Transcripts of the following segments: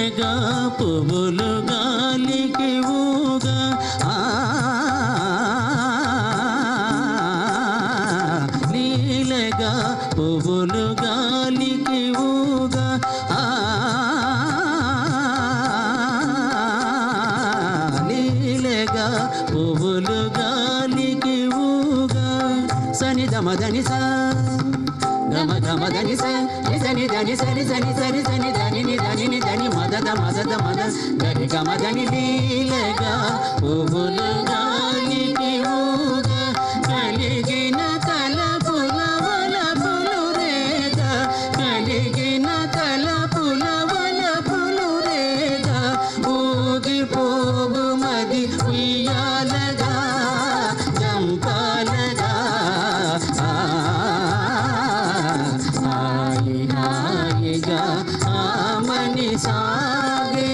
లీలగా పువ్వులు గాలికి ఊగా లీలగా పువ్వులు గాలికి ఊగా లీలగా పువ్వులు గాలికి ఊగా సని దమ దని సా గమ గమ దని సా నిసని దని సని సని సని సని దని ని దని ని దని మదద మదద మద గరి గమ దని లీలగా పువ్వులు గాలికి ఊగా కలిగిన తలపుల వలపులు రేగా కలిగిన తలపుల వలపులు రేగా ఊగిపోవు మది ఉయ్యాలగా జంపాలగా హాయి హాయిగా ఆమని సాగే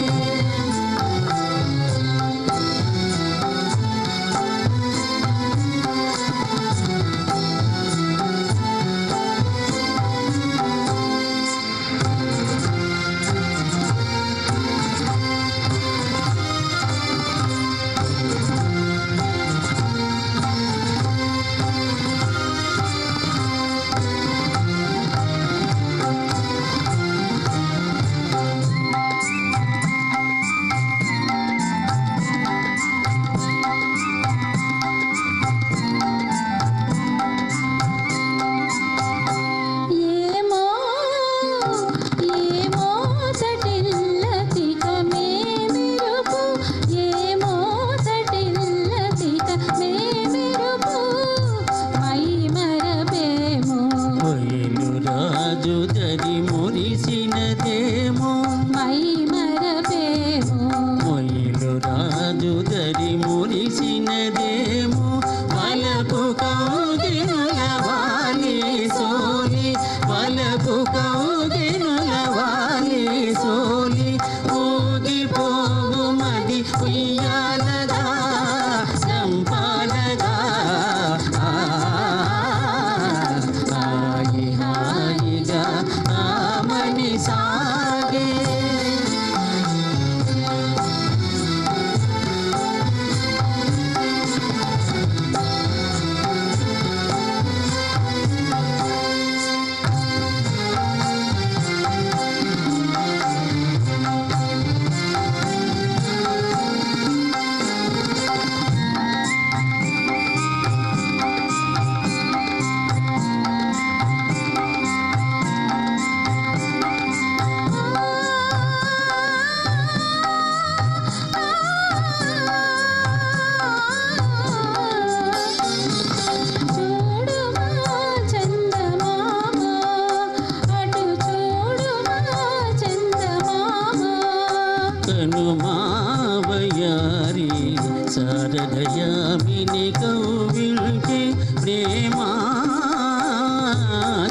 శారదయామిని కౌవిల్కే ప్రేమా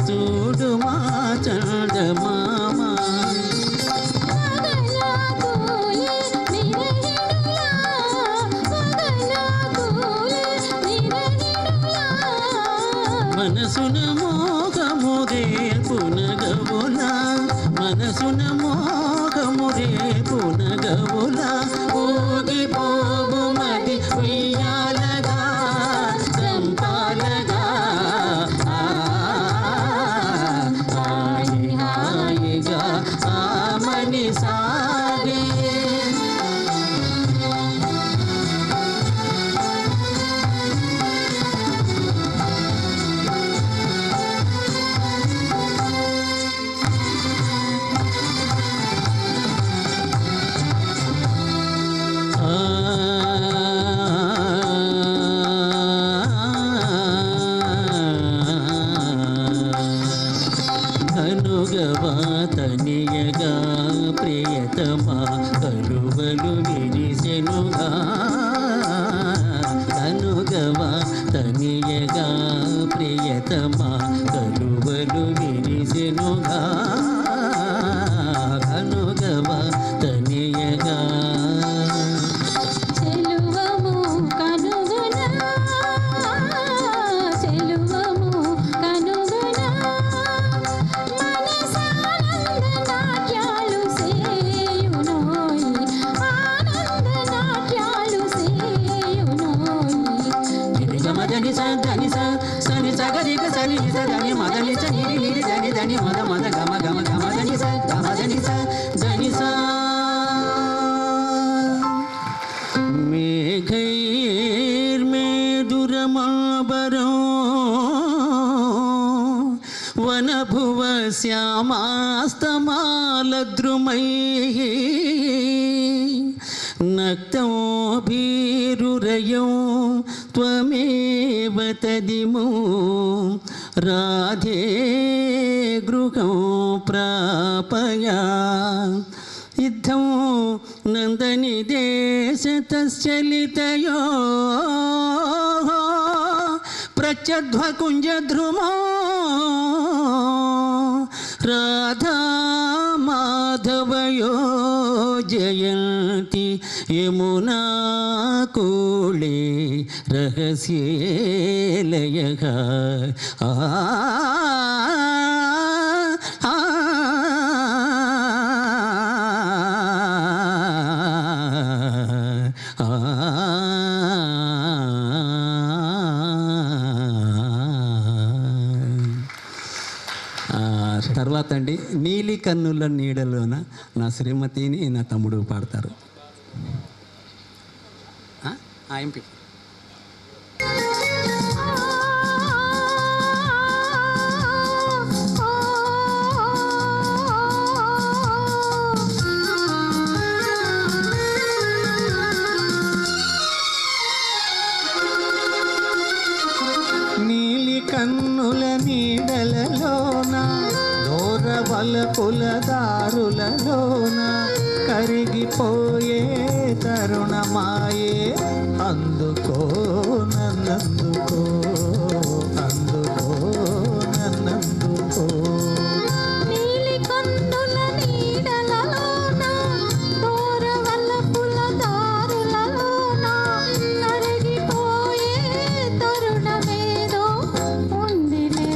చూడుమా చందమామా మనసున మోగముదే పునగవులా మనసున మోగముదే పునగవులా ఊగిపోవు మది ఉయ్యాలగా చంపాలగా హాయి హాయిగా ఆమని సాగే తనియగా ప్రియతమా కలువలు విరిసెనుగా అనుగవా తనియగా ప్రియతమా కలువలు విరిసెనుగా అనుగవా తనియగా నాట్యాలు సేయును భద్రుమై నక్తం భీరురయం త్వమేవ తదిమో రాధే గృహం ప్రాపయా ఇద్ధం నందని దేశతశ్చలితయో ప్రత్యధ్వకుంజద్రుమో రాధా మాధవయో జయంతి యమునా కూళే రహస్యేలయః తర్వాత అండి నీలి కన్నుల నీడలోన నా శ్రీమతిని నా తమ్ముడు పాడతారు. ఎంపీ నీలి కన్నుల నీడలలోన వలపుల దారులలోన కరిగిపోయే తరుణమాయే అందుకో నన్నందుకో అందుకో నన్నందుకో నీలి కన్నుల నీడలలోన దూర వలపుల దారులలోన కరిగిపోయే తరుణమేదో ఉందిలే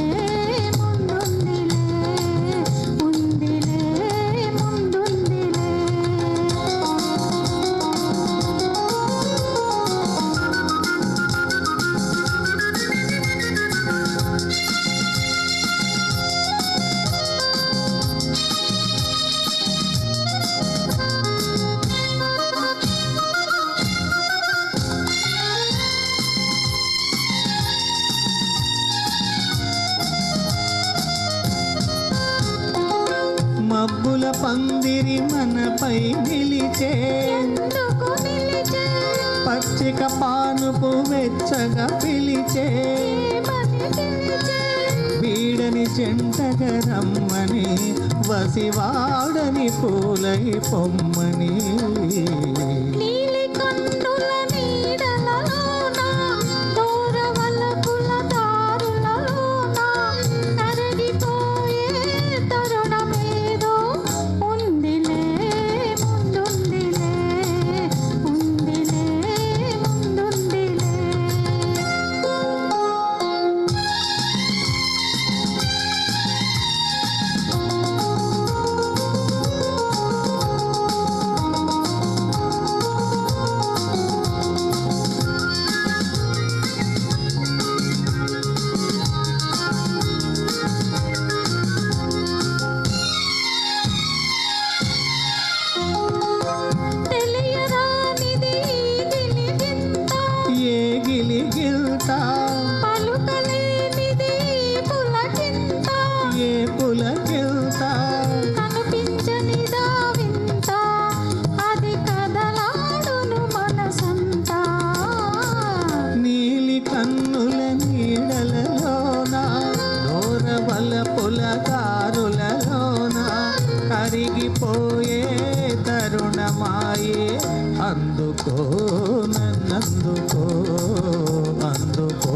మబ్బుల పందిరి మనపై నిలిచే పచ్చిక పానుపు వెచ్చగా పిలిచే వీడని చెంటగా రమ్మని వసివాడని పూలై పొమ్మని కరిగిపోయే తరుణమాయే అందుకో నన్నందుకో అందుకో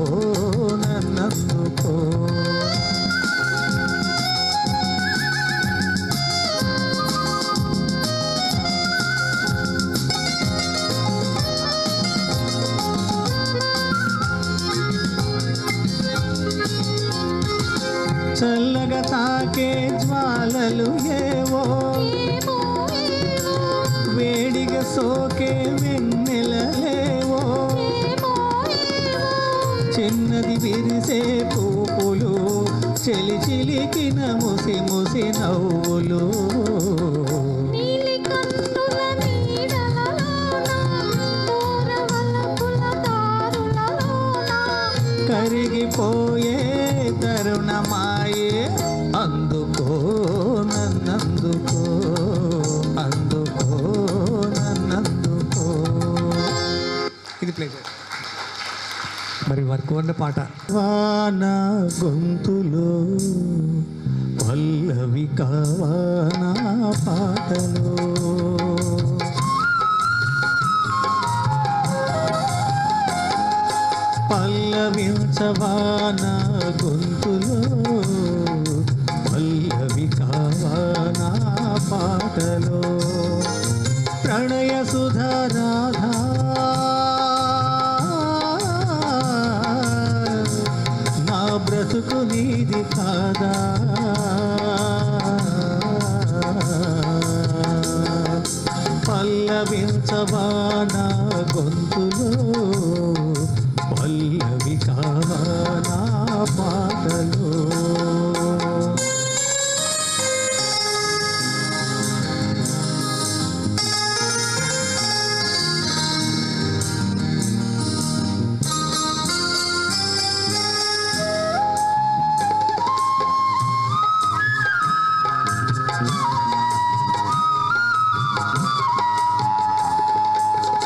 నన్నందుకో చల్లగా తాకే జ్వాలలు ఏవో వేడిగా సోకే వెన్నెలలేవో చిన్నది విరిసే పూపులు చెలి చిలికిన ముసి ముసి నవ్వులు కరిగిపోయే తరుణమాయే అందుకో నన్నందుకో ప్లే చేయండి. మరి వర్క్ ఉన్న పాట వాన గొంతులో పల్లవి కావానా పాటలో పల్లవించవాన గొంతులో పల్లవి కావానా పాటలో ప్రణయ సుధరాధా నా బ్రతుకు నీది కాదా పల్లవించవాన గొంతులో పల్లవి కావానా పాటలో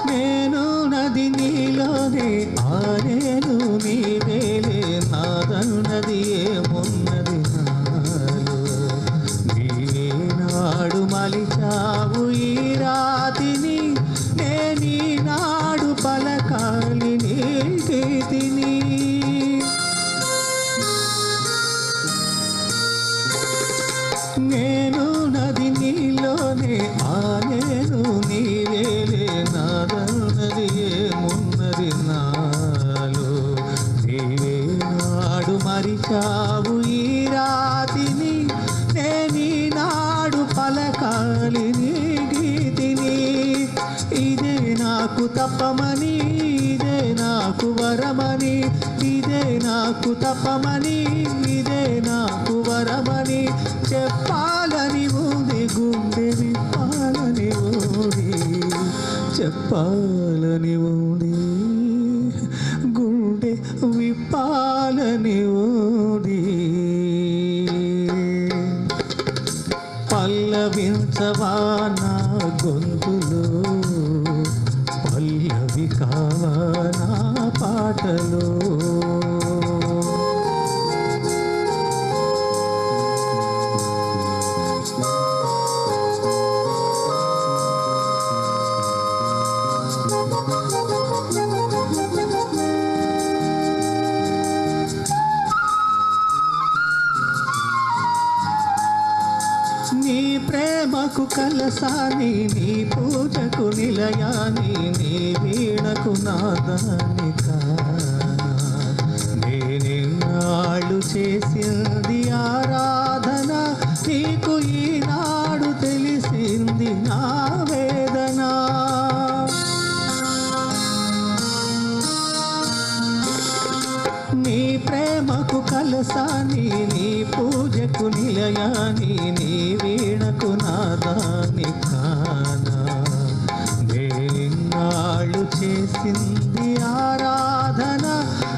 నేను నది నీలోనే ఆరేను నీవేలే నాదన్నది ఏమున్నది నాలో నీవే నాడు మలిచావు ఈ రాతిని నేనీ నాడు పలకాలి నీ గీతిని నేను నది నీలోనే ఆనేను నీవేలే నాదన్నది ఏమున్నది నాలో నీవే నాడు మరిచావు ఈ రాతిని నేనీ నాడు పలకాలి నీ గీతిని ఇదే నాకు తప్పమని ఇదే నాకు వరమని ఇదే నాకు తప్పమని ఇదే నాకు వరమని చెప్పాలని ఉంది గుండె విప్పాలని ఉంది చెప్పాలని ఉంది గుండె విప్పాలని ఉంది పల్లవించవానా గొంతులో పల్లవి కావానా పాటలో నీ ప్రేమకు కలసాని నీ పూజకు నిలయాని నీ వీణకు నాదాని కానా నేనెన్నాళ్ళు చేసింది ఆరాధన నీకు ఈనాడు తెలిసింది నా వేదన నీ ప్రేమకు కలసాని నీ పూజకు నిలయాని నీ వీణకు నాదాని కానా నేనాళ్ళు చేసింది ఆరాధన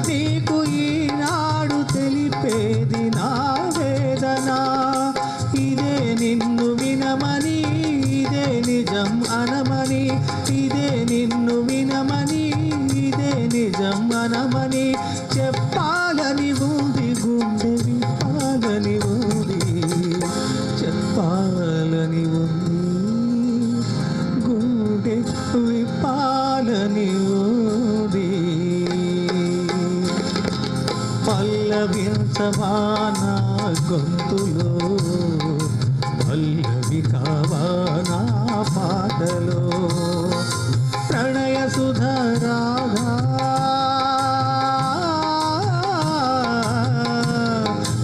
నీకు ఈనాడు తెలిపేది నా వేదన ఇదే నిన్ను వినమని ఇదే నిజం అనమని ఇదే నిన్ను వినమని ఇదే నిజం అనమని చెప్పాలని ఉంది గుండె విప్పాలని ఉంది చెప్పాలని ఉంది గుండె విప్పాలని ఉంది పల్లవించవానా గొంతులో పల్లవి కావానా పాటలో ప్రణయ సుధరాధా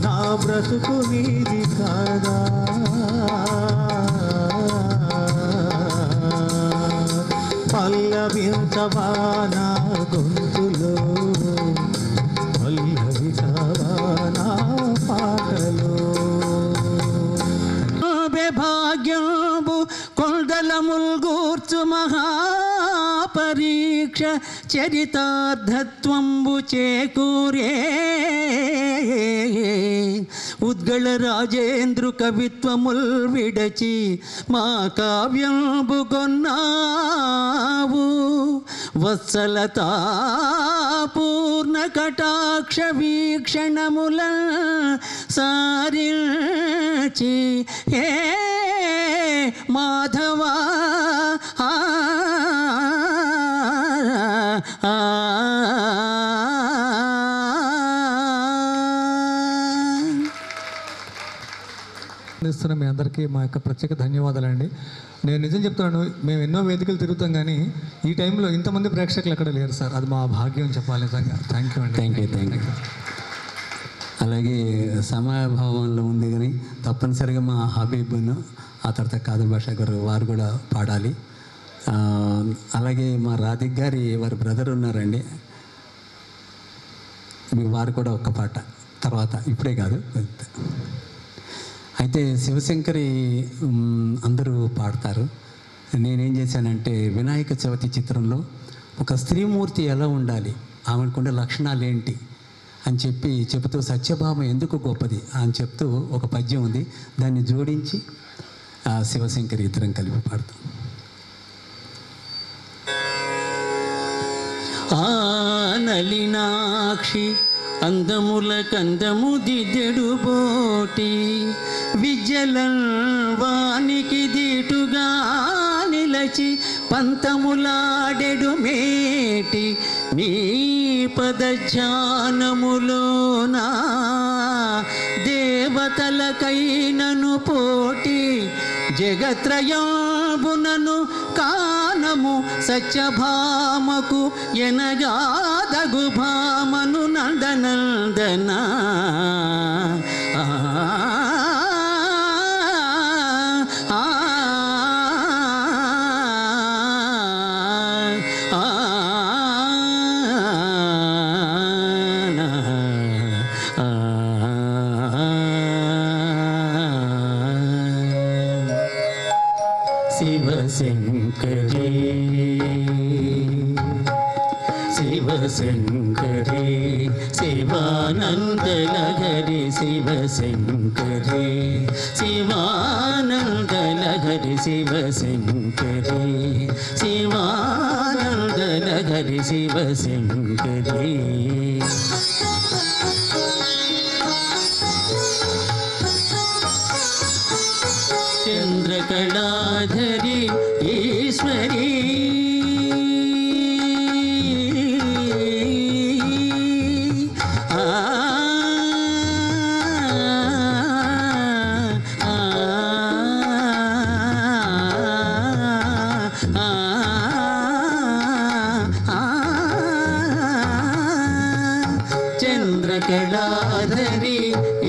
నా బ్రతుకు నీది కాదా పల్లవించవానా గొంతులో పల్లవి కావానా పాటలో భాగ్యంబు కొండల ముల్గూర్చు మహాపరి పరీక్ష చరితార్థత్వంబు చేకూరే ఉద్గళ రాజేంద్రు కవిత్వముల్ విడచి మా కావ్యంబు కొన్నావు వత్సలతా పూర్ణ కటాక్ష వీక్షణముల సారించి హే మాధవా ఇస్తున్న మీ అందరికీ మా యొక్క ప్రత్యేక ధన్యవాదాలండి. నేను నిజం చెప్తున్నాను, మేము ఎన్నో వేదికలు తిరుగుతాం కానీ ఈ టైంలో ఇంతమంది ప్రేక్షకులు ఎక్కడ లేరు సార్. అది మా భాగ్యం చెప్పాలి నిజంగా. థ్యాంక్ యూ అండి. Thank you. అలాగే సమయభావంలో ఉంది కానీ తప్పనిసరిగా మా హబీబ్ను ఆ తర్వాత కాదర్ భాష గారు వారు కూడా పాడాలి. అలాగే మా రాధిక్ గారి వారి బ్రదర్ ఉన్నారండి, మీ వారు కూడా ఒక్క పాట తర్వాత ఇప్పుడే కాదు. అయితే శివశంకరి అందరూ పాడతారు. నేనేం చేశానంటే వినాయక చవితి చిత్రంలో ఒక స్త్రీమూర్తి ఎలా ఉండాలి, ఆమెకుండే లక్షణాలు ఏంటి అని చెబుతూ సత్యభామ ఎందుకు గొప్పది అని చెప్తూ ఒక పద్యం ఉంది, దాన్ని జోడించి శివశంకరి ఇద్దరం కలిపి పాడతాం. ఆ నలినాక్షి అందముల కందము దిద్దెడు బోటి విద్యల వానికి దీటుగా నిలచి పంతములాడెడు మేటి నీ పదధ్యానములోనా దేవతలకైనను పోటీ జగత్రయాంబునను కానము సత్యభామకు ఎనగాదగు భామను నందనందన శివశంకరి శివశంకరి శివానందలహరి శివశంకరి శివానందలహరి శివశంకరి శివానందలహరి శివశంకరి చంద్రకళాధరి ఈశ్వరీ చంద్రకళాధరి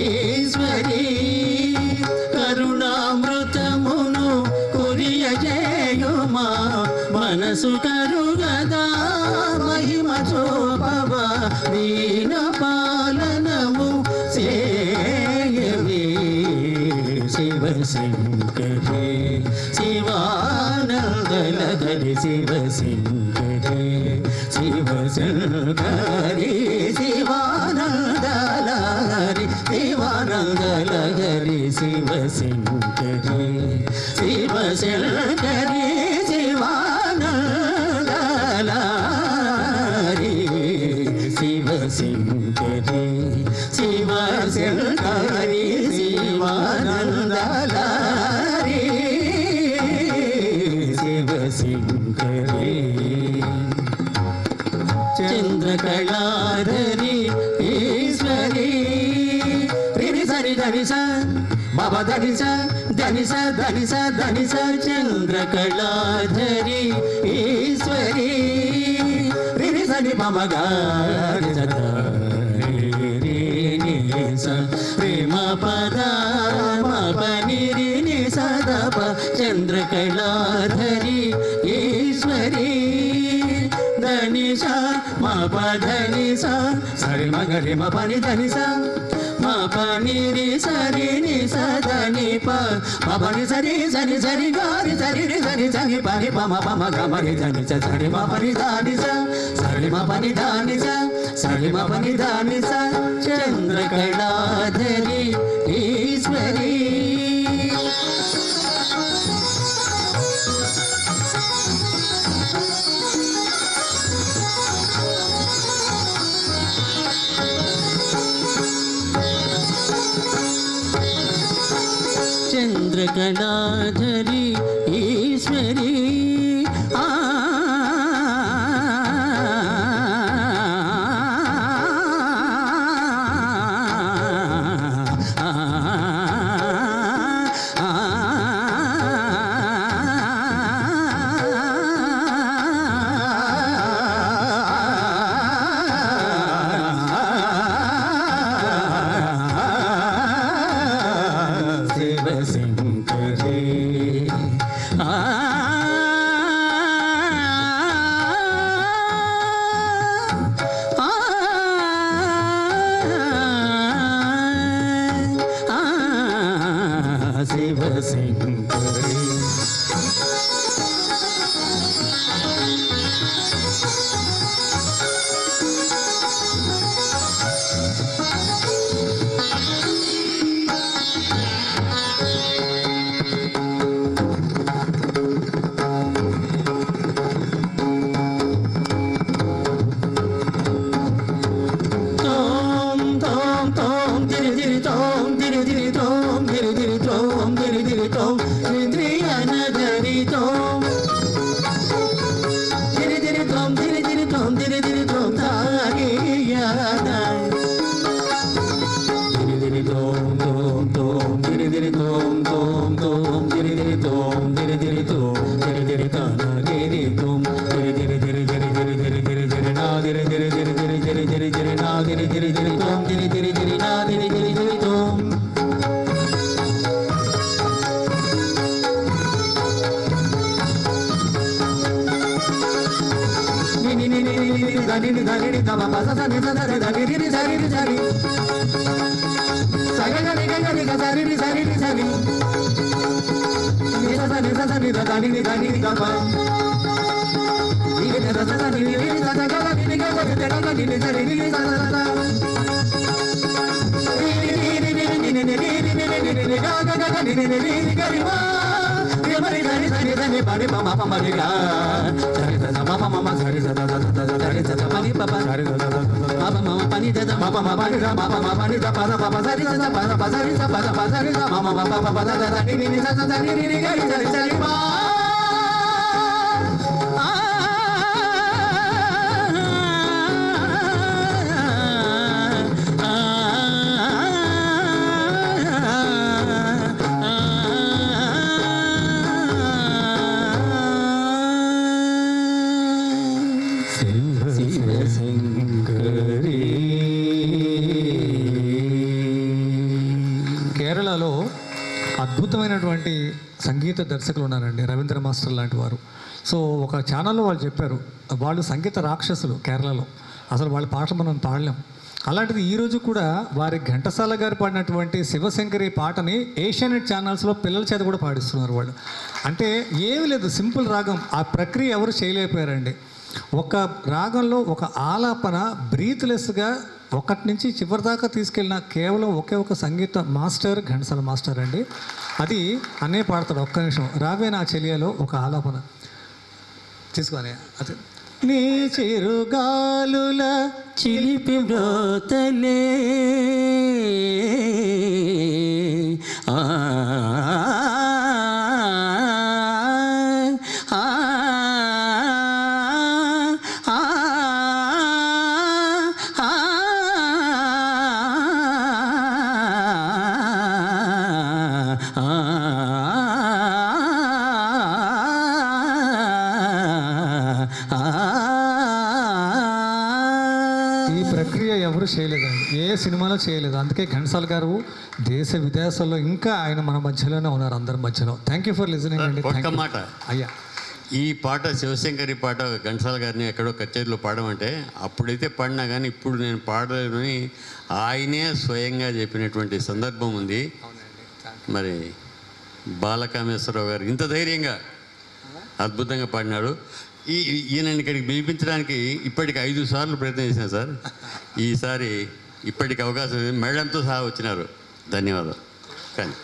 ఈశ్వరీ కరుణామృతమును కురియజేయుమా మనసు కరుగదా మహిమ చూపవ దీన పాలనము సేయవే శివశంకరి శివానందలహరి శివశంకరి శివశంకరి శివానందలహరి శివానందలహరి శివశంకరి శివశంకరి శివానందలహరి శివశంకరి శివశంకరి శివానందలహరి శివశంకరి చంద్రకళాధరి ఈశ్వరీ రిని సరి ధనిస బాబా ధనిస ధనిస ధనిస ధనిస చంద్రకళాధరి ఈశ్వరీ రిని సరి మమ గారి ప్రేమ పద పని రిని సదప చంద్రకళాధరి ఈశ్వరీ ధనిస మా ప ధనిస సరి మగరి మ పని ధనిస మా పని రి సరి ని సదని ప పని సరి సరి సరి గారి సరి రి సరి సరి పని పమ పమ గమరి దని సరి మ పని దాని సరి మ పని దాని సరి మ పని దాని చంద్రకళాధరి ఈశ్వరి చంద్రకళాధరి ఈశ్వరి కేరళలో అద్భుతమైనటువంటి సంగీత దర్శకులు ఉన్నారండి, రవీంద్ర మాస్టర్ లాంటి వారు. సో ఒక ఛానల్లో వాళ్ళు చెప్పారు, వాళ్ళు సంగీత రాక్షసులు కేరళలో, అసలు వాళ్ళ పాటలు మనం పాడలేం. అలాంటిది ఈరోజు కూడా వారి ఘంటసాల గారు పాడినటువంటి శివశంకరి పాటని ఏషియానెట్ ఛానల్స్లో పిల్లల చేత కూడా పాడిస్తున్నారు వాళ్ళు. అంటే ఏమీ లేదు, సింపుల్ రాగం. ఆ ప్రక్రియ ఎవరు చేయలేకపోయారండి. ఒక రాగంలో ఒక ఆలాపన బ్రీత్లెస్గా ఒకటి నుంచి చివరి దాకా తీసుకెళ్ళిన కేవలం ఒకే ఒక సంగీత మాస్టర్ ఘంటసాల మాస్టర్ అండి. అది అన్నే పాడతాడు. ఒక్క నిమిషం, రావే నా చెలియలో ఒక ఆలాపన తీసుకోవాలి. అది నీ చిరుగాలుల చిలిపి బ్రోతలే చేయలేదండి, ఏ సినిమాలో చేయలేదు. అందుకే ఘంటసాల గారు దేశ విదేశాల్లో ఇంకా ఆయన మన మధ్యలోనే ఉన్నారు, అందరి మధ్యలో. థ్యాంక్ యూ ఫర్ లిజనింగ్ అండి. ఒక్క మాట అయ్యా, ఈ పాట శివశంకరి పాట ఘంటసాల గారిని ఎక్కడో కచేరీలో పాడమంటే అప్పుడైతే పాడినా కానీ ఇప్పుడు నేను పాడలేదని ఆయనే స్వయంగా చెప్పినటువంటి సందర్భం ఉంది. మరి బాలకామేశ్వరరావు గారు ఇంత ధైర్యంగా అద్భుతంగా పాడినాడు. ఈయనని ఇక్కడికి పిలిపించడానికి ఇప్పటికి 5 సార్లు ప్రయత్నం చేశాను సార్. ఈసారి ఇప్పటికి అవకాశం మేడంతో సహా వచ్చినారు. ధన్యవాదాలు. కానీ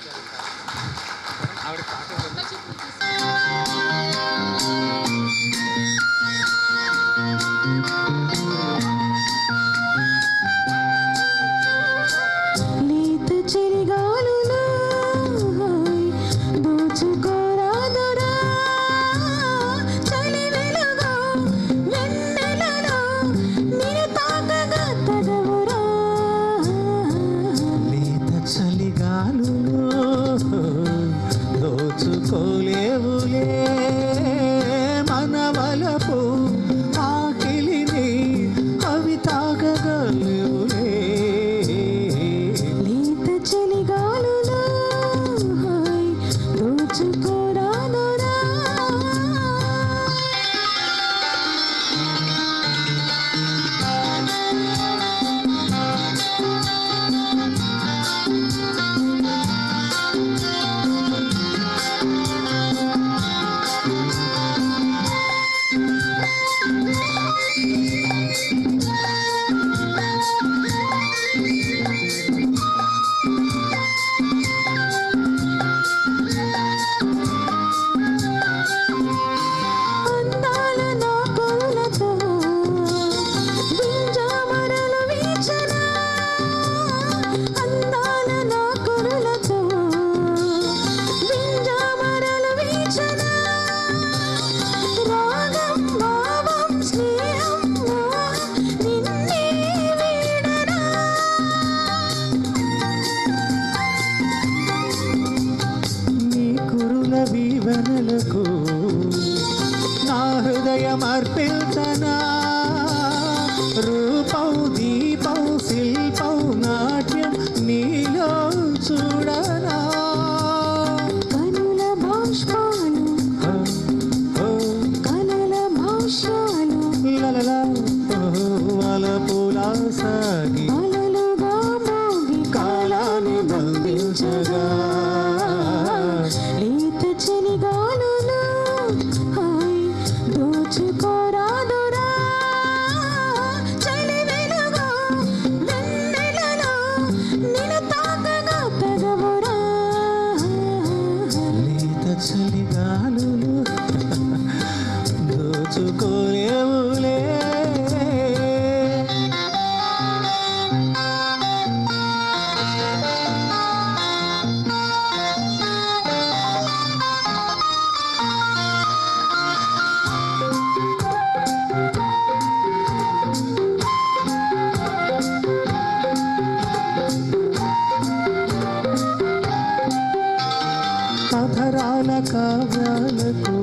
కావ్యాలకు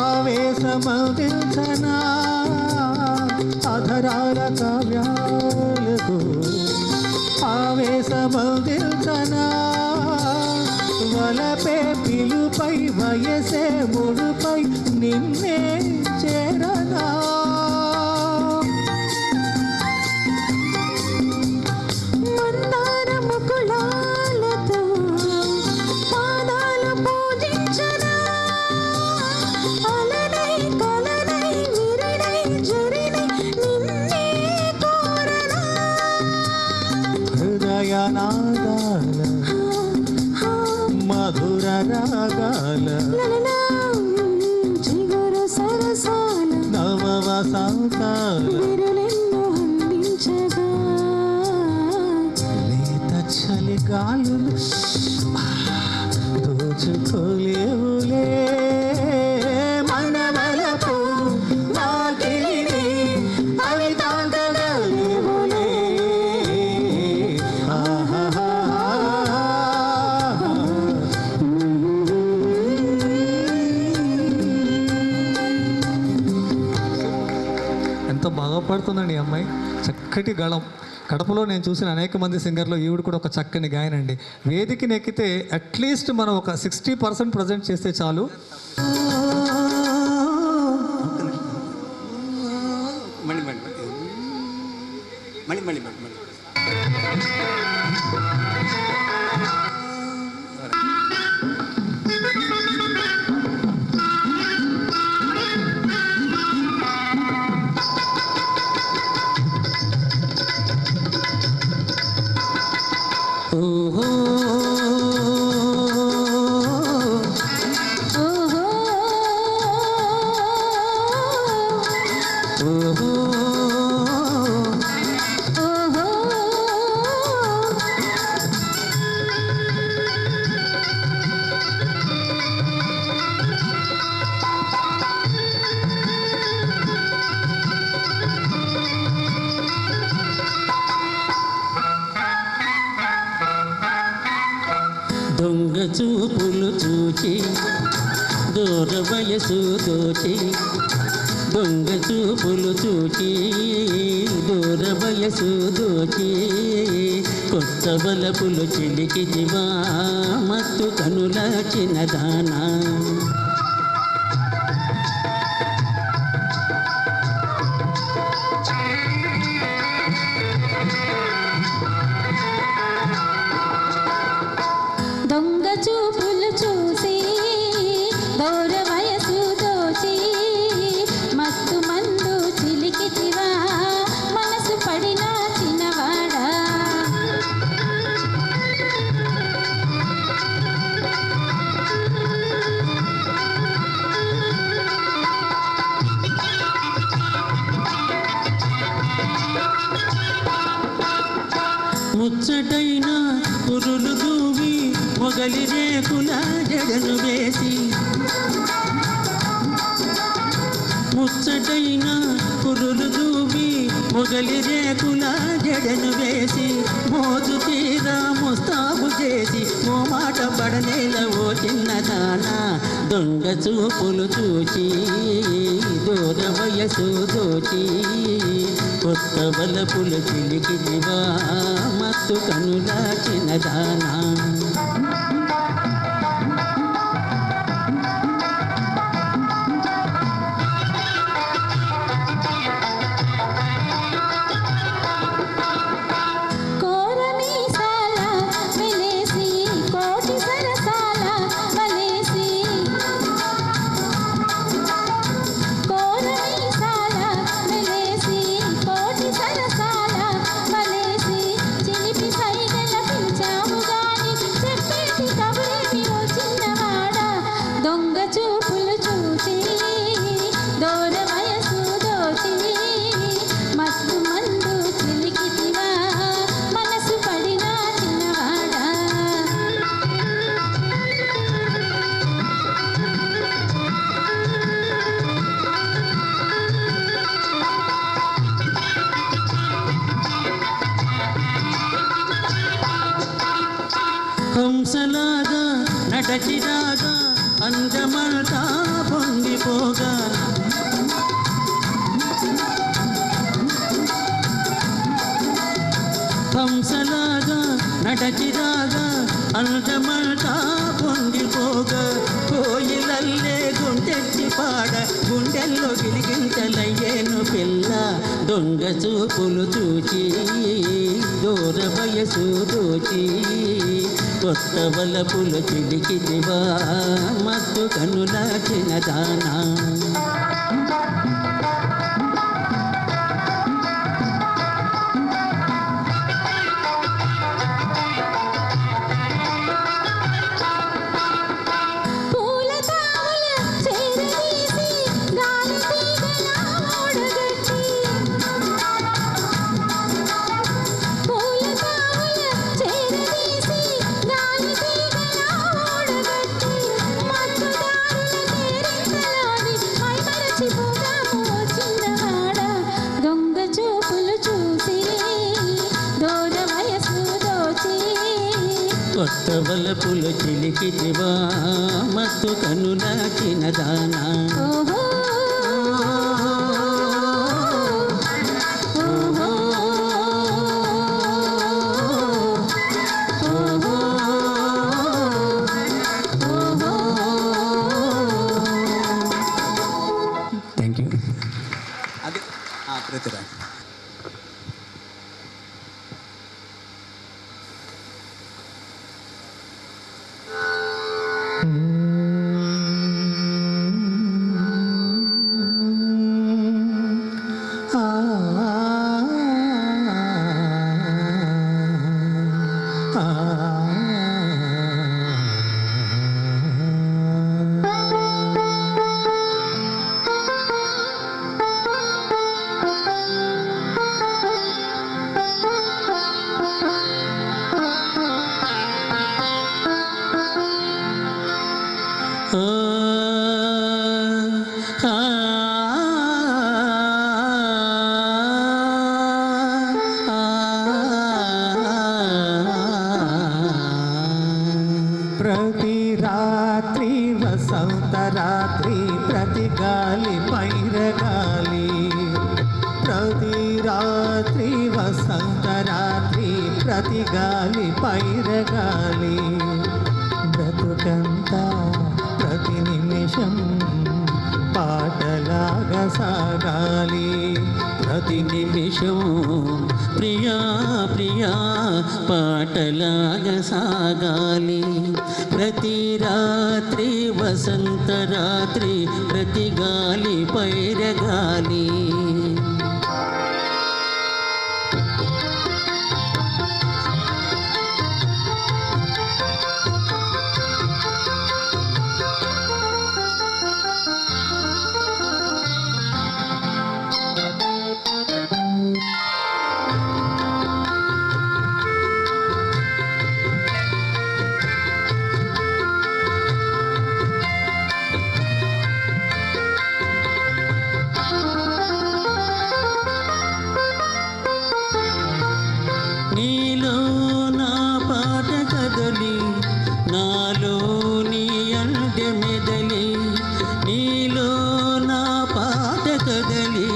ఆవేశమదించనా అధరాల కావ్యాలకు ఆవేశమదించనా వలపే పిలుపై వయసే ముడుపై నిన్నే చేరనా నాదాల మధుర రాగాల చిగురు సరసాల నవ వసంతాల అందించగా లేత చలిగాలులు దోచుకోలేవులే మనవలపు నాకిలిని అవి తాగలేవులే ఎంత బాగా పాడుతుందండి ఈ అమ్మాయి, చక్కటి గళం. కడపలో నేను చూసిన అనేక మంది సింగర్లో ఈవిడ కూడా ఒక చక్కని గాయనండి. వేదికని ఎక్కితే అట్లీస్ట్ మనం ఒక 60% ప్రజెంట్ చేస్తే చాలు. ఓహో ఓహో ఓహో ఓహో దొంగ చూపులు చూచి దూర వయసు దోచి దొంగ చూపులు చూచి దూర వయసు దోచి కొత్త బలపులు చిలికి జివా మత్తు కనుల చిన్నదానా దొంగ చూపులు చూసి దూర వయసు దోచి మత్తు మందు చిలికితివా మనసు పడిన చిన్నవాడా ముచ్చటైన పురులు దూవి మొగలి రేకుల జడను వేసి ముచ్చటైన పురులు దూవి మొగలి రేకుల జడను వేసి మోజు తీరా ముస్తాబు చేసి ఓ మాట పడనేల ఓ చిన్నదానా దొంగ చూపులు చూచి దూర వయసు దోచి కొత్త బలపులు చిలికి జివా మత్తు కనుల చిన్నదానా కోరమీసాల వెలేసి కోటి సరసాల వలేసి కోరమీసాల వెలేసి కోటి సరసాల వలేసి చిలిపి సైగల పిలిచావు గాని చెప్పేటి కబురేమి ఓ చిన్నవాడా దొంగ చూపులు చూచి దూర వయసు దోచి మత్తు మందు చిలికితివా మనసు పడిన చిన్నవాడా హంసలాగా నడచిరాగా అందమంతా పొంగిపోగా హంసలాగా నడచిరాగా అందమంతా పొంగిపోగా కోయిలల్లే గుండెచ్చి పాడ గుండెల్లో గిలిగింతలయ్యేను పిల్ల దొంగ చూపులు చూచి దూర వయసు దోచి కొత్త బలపులు చిలికి దివా మత్తు కనుల చిన్నదానా పూల తావుల చేరదీసి గాలి తీగల ఓడగట్టి పూల తావుల చేరదీసి గాలి తీగల ఓడగట్టి మత్తుదారుల కేరింతలోని మైమరచిపోదాము ఓ చిన్నవాడా దొంగ చూపులు చూసి దూర వయసు దోచి కొత్త బలపులు చిలికి దివా మత్తు కనుల చిన్నదానా ఓహో ఓహో ఓహో ఓహో థ్యాంక్ యూ అది పృథ్వీరాజ్ ప్రతి గాలి పైరగాలి ప్రతి రాత్రి వసంత రాత్రి ప్రతి గాలి పైరగాలి బ్రతుకంతా ప్రతి నిమిషం పాటలాగా సాగాలి ప్రతి నిమిషం ప్రియా ప్రియా పాటలాగా సాగాలి ప్రతి రాత్రి వసంత రాత్రి ప్రతి గాలి పైరగాలి నీలో నా పాట కదలి నాలో నీ అంటే మెదలి నీలో నా పాట కదలి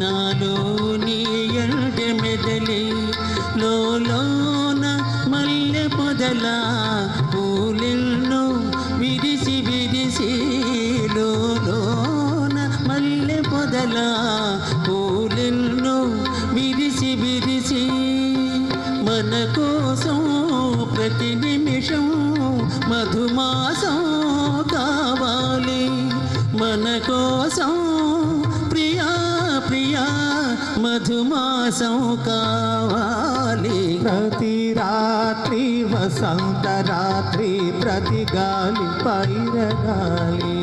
నాలో నీ అంటే మెదలి లోన మల్లె పొదల పూలెన్నో విరిసి విరిసి లోన మల్లె పొదల పూలెన్నో విరిసి విరిసి మన కోసం ప్రతి నిమిషం మధుమాసం కావాలి మన కోసం ప్రియా ప్రియా మధుమాసం కావాలి ప్రతి రాత్రి వసంత రాత్రి ప్రతి గాలి పైరగాలి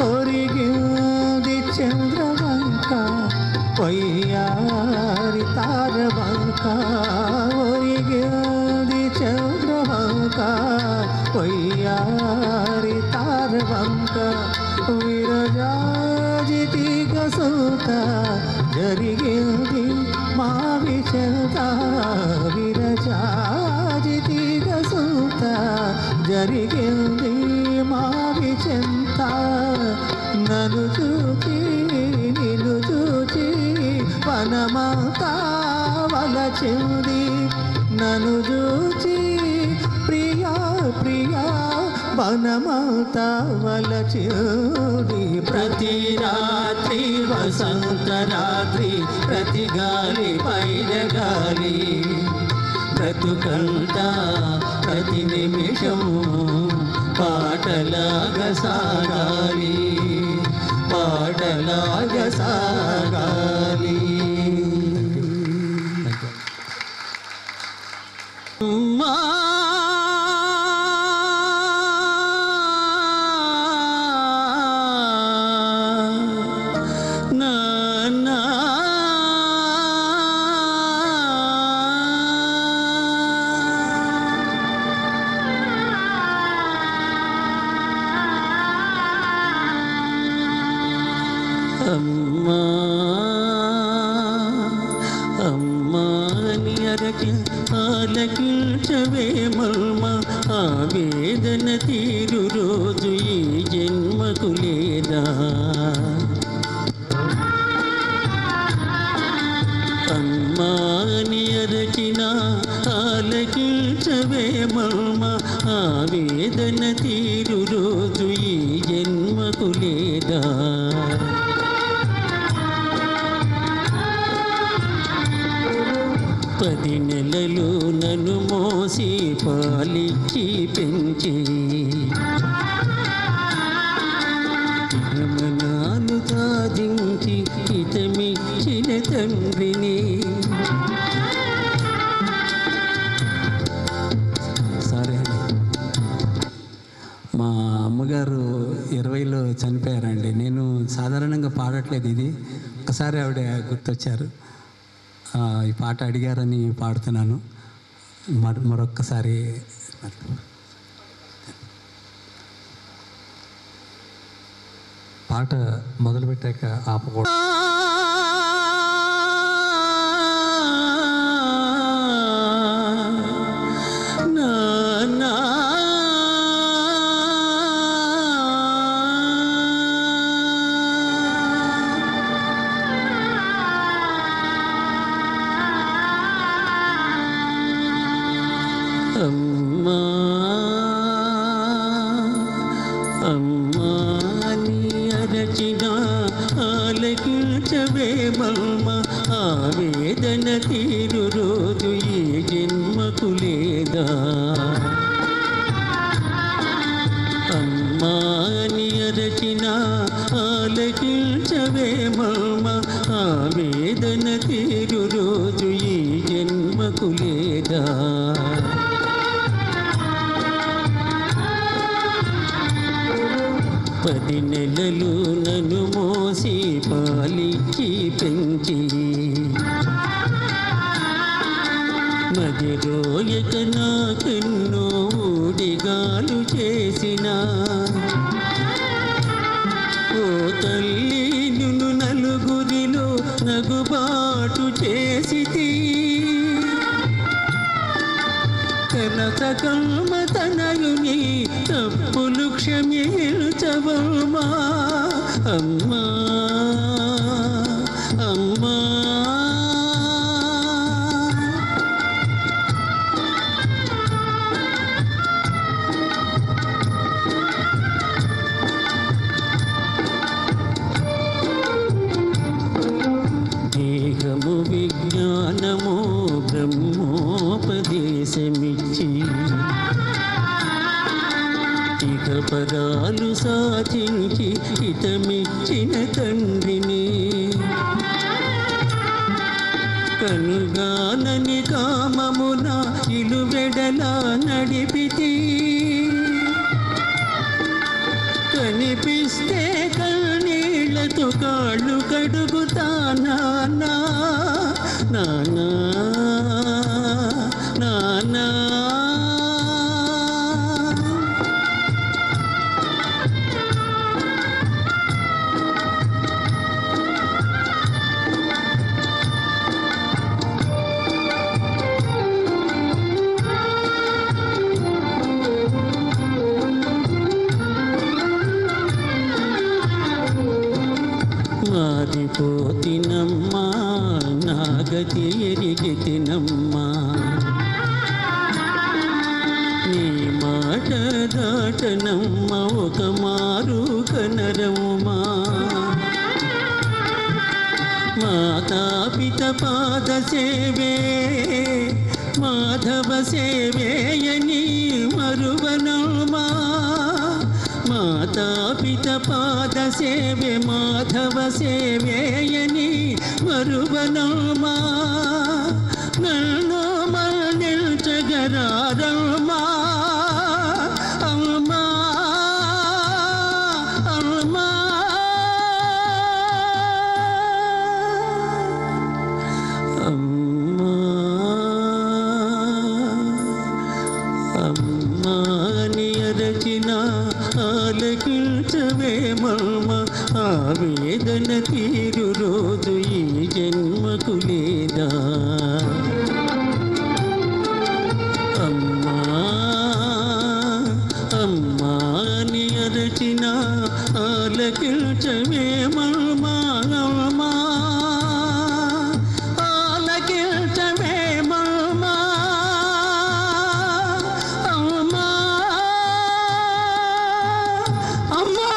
ఒరిగింది చంద్రవంక వయ్యారి తారవంక ఒరిగింది చంద్రవంక వయ్యారి తారవంక విరజాజితి గసూత జరిగింది మా విచంత విరజాజితి గసూత జరిగింది మా విచంత నన్ను చూచి నిన్ను చూచి వనమంతా వలచింది నన్ను చూచి ప్రియా ప్రియా వనమంతా వలచింది ప్రతి రాత్రి వసంత రాత్రి ప్రతి గాలి పైరగాలి బ్రతుకంతా ప్రతి నిమిషం పాటలాగా సాగాలి పాటలాగా సాగాలి అమ్మా నాన్నా అమ్మా అమ్మా ని అరకి ఆలకించవే మల్మ ఆవేదన తీరు రోజు ఈ జన్మకు లేదా అమ్మా ని అరచిన ఆలకించవే మల్మ ఆవేదన తీరు రోజు ఈ జన్మకు లేదా పది నెలలు నన్ను మోసి పాలిచ్చి పెంచి మనాలు సాధించి హితమిచ్చిన తండ్రిని సరే మా అమ్మగారు 20లో చనిపోయారండి. నేను సాధారణంగా పాడట్లేదు, ఇది ఒకసారి ఆవిడ గుర్తొచ్చారు. ఈ పాట అడిగారని పాడుతున్నాను. మరొక్కసారి పాట మొదలుపెట్టాక ఆపకూడదు. అమ్మా అమ్మా నీ అరచిన ఆలకించవే మమ్మ ఆవేదన తీరు రోజు ఈ జన్మకు లేదా అమ్మా నీ అరచిన ఆలకించవే మమ్మ ఆవేదన తీరు రోజు ఈ జన్మకు లేదా 10 నెలలు నన్ను మోసి పాలిచ్చి పెంచి మదిరోయక నాకెన్నో ఊడిగాలు చేసిన ఓ తల్లి నిన్ను నలుగురిలో నగుబాటు చేసితి కనత కల్మతనయుని తప్పులు క్షమించవమ్మా అమ్మా అమ్మా దేహము విజ్ఞానము బ్రహ్మోపదేశమిచ్చి ఇక పదాలు సాధించి హితమిచ్చిన తండ్రిని కనుగానని కామమున ఇలువెడలా నడిపితి కనిపిస్తే కన్నీళ్లతో కాళ్ళు కడుగుతానా నానా నానా మారిపోతినమ్మా నాగతి ఎరిగితినమ్మా నీ మాట దాటనమ్మ ఒక మారు కనరమ్మా మాతాపిత పాద సేవే మాధవ సేవేయని మరువనమ్మా మాతాపిత పాద సేవే మాధవ సేవేయని మరువనమ్మా నన్ను మరణించగరారమ్మా అమ్మా అమ్మా అమ్మా అమ్మా నీ అరచిన ఆలకించవే మమ్మ ఆవేదన తీరు రోజు ఈ జన్మకు లేదా అమ్మా అమ్మా నీ అరచిన ఆలకించవే మమ్మ అమ్మా ఆలకించవే మమ్మ అమ్మా అమ్మా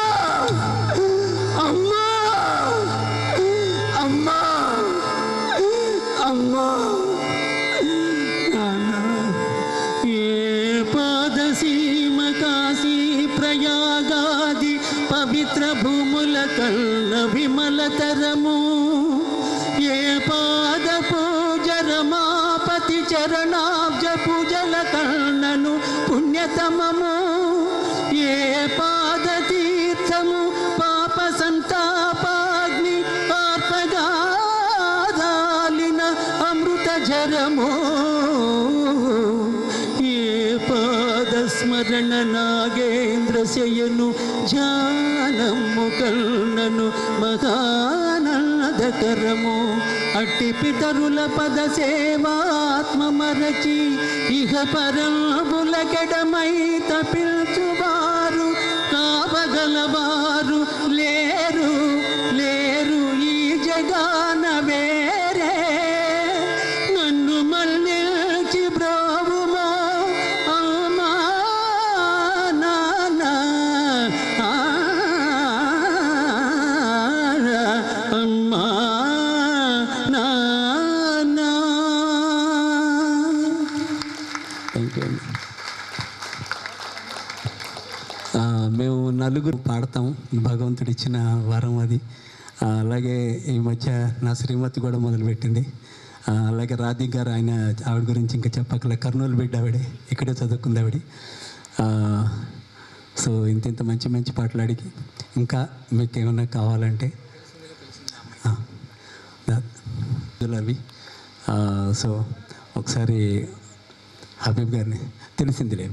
అమ్మా అమ్మా అమ్మా ఏ పాదసీమ కాశీ ప్రయాగాది పవిత్ర భూముల కల్ల విమలతరము ఏ పాద పూజ రమాపతి చరణాబ్జ పూజల కన్నను పుణ్యతమము ఏ పాద తీర్థము పాప సంతాపాగ్ని ఆర్పగాదాలిన అమృత జరము స్మరణ నాగేంద్ర శయను ధ్యానము కల్నను మహానందకరము అట్టి పితరుల పద సేవాత్మ మరచి ఇహ పరంబులకెడమై తపిల్చువారు కావగలవారు లేరు లేరు ఈ జగాన వేరే నన్ను మళ్ళీ బ్రావుమా అమ్మా నాన్న అమ్మా నాన్న. Thank you. మేము నలుగురు పాడతాం, భగవంతుడు ఇచ్చిన వరం అది. అలాగే ఈ మధ్య నా శ్రీమతి కూడా మొదలుపెట్టింది. అలాగే రాధిక్ గారు, ఆవిడ గురించి ఇంకా చెప్పక్కల, కర్నూలు బిడ్డ ఆవిడే, ఇక్కడే చదువుకుంది ఆవిడ. సో ఇంత మంచి మంచి పాటలు అడిగి ఇంకా మీకు ఏమైనా కావాలంటే అవి. సో ఒకసారి హబీబ్ గారిని తెలిసిందిలే.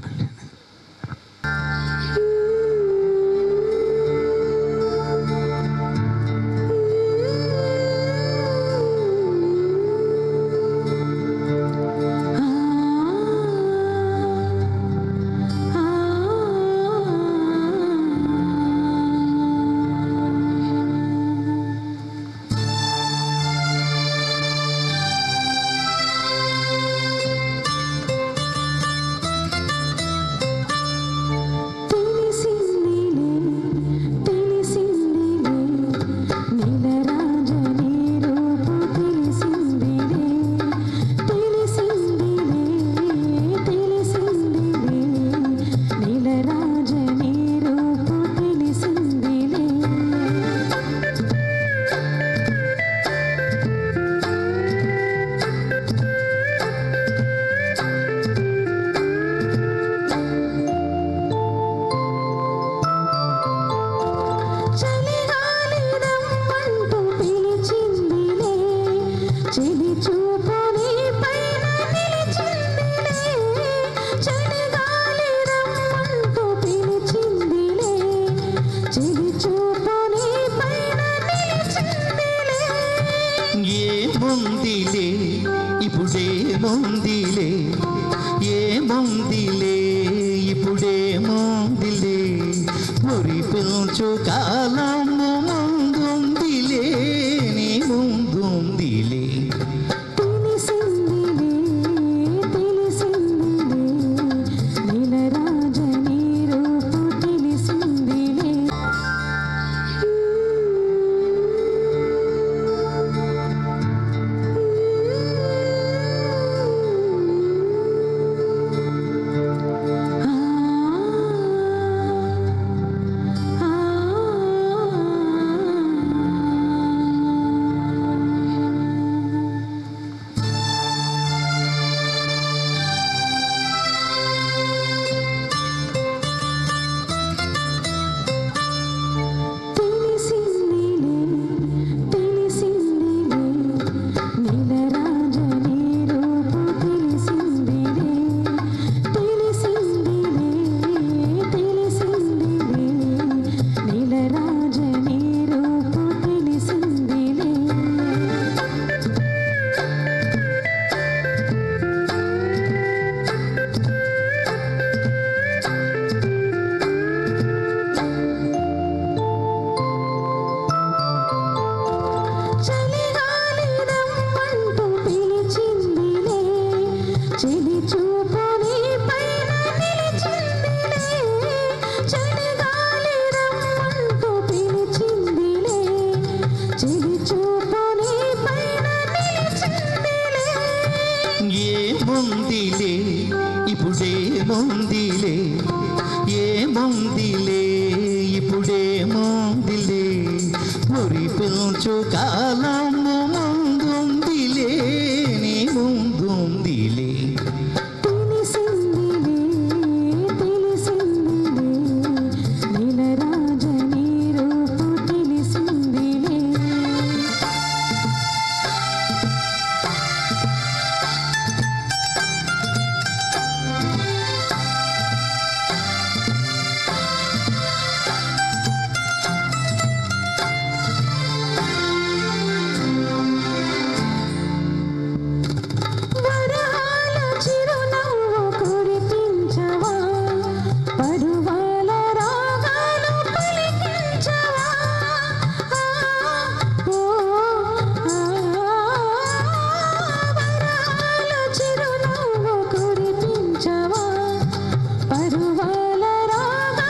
పరువాల రాగా